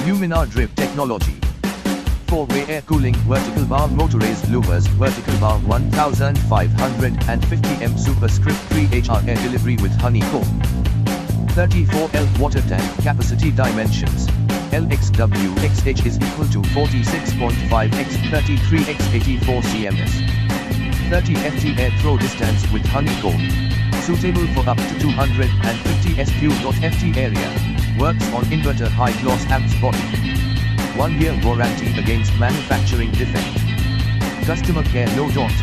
LUMINAR drip technology. 4-way air cooling vertical bar motorized louvers vertical bar 1550M superscript 3HR air delivery with honeycomb. 34L water tank capacity dimensions. LXWXH is equal to 46.5x 33x 84 cms. 30 ft air throw distance with honeycomb. Suitable for up to 250 Sq.Ft area. Works on inverter high gloss amps body. 1 year warranty against manufacturing defect. Customer care no dot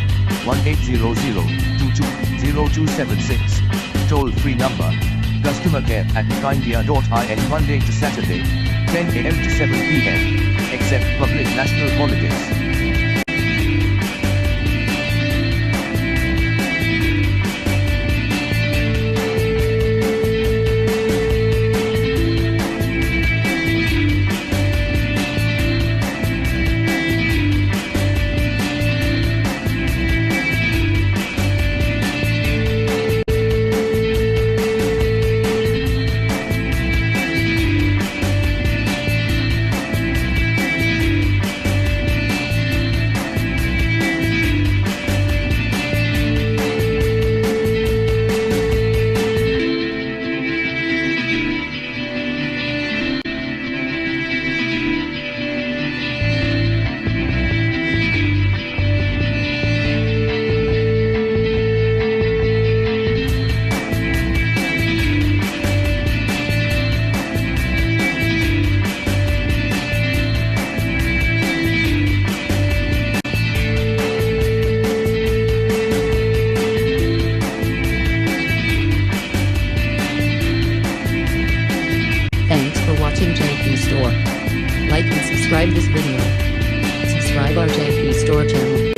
1800-220276. Toll free number. Customer care at kindia.in Monday to Saturday, 10 AM to 7 PM, except public national holidays. Thanks for watching JP Store. Like and subscribe this video. Subscribe our JP Store channel.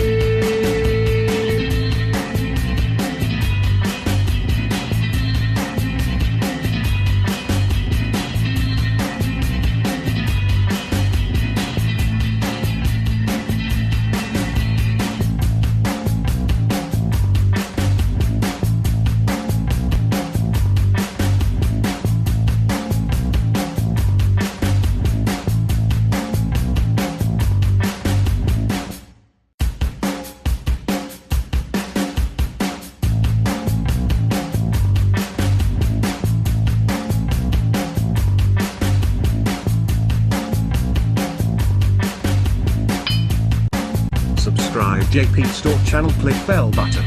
Subscribe JP Store channel, click bell button.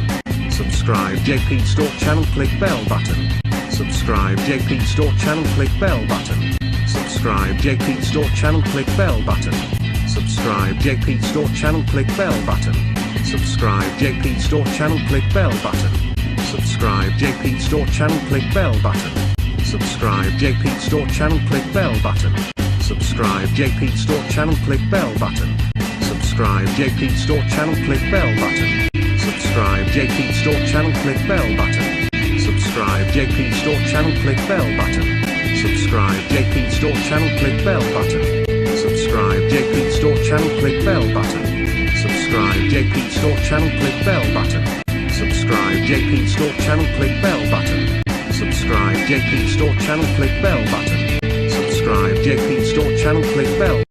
Subscribe JP Store channel, click bell button. Subscribe JP Store channel, click bell button. Subscribe JP Store channel, click bell button. Subscribe JP Store channel, click bell button. Subscribe JP Store channel, click bell button. Subscribe JP Store channel, click bell button. Subscribe JP Store channel, click bell button. Subscribe JP Store channel, click bell button. Subscribe JP Store channel, click bell button. Subscribe JP Store channel, click bell button. Subscribe JP Store channel, click bell button. Subscribe JP Store channel, click bell button. Subscribe JP Store channel, click bell button. Subscribe JP Store channel, click bell button. Subscribe JP Store channel, click bell button. Subscribe JP Store channel, click bell button. Subscribe JP Store channel, click bell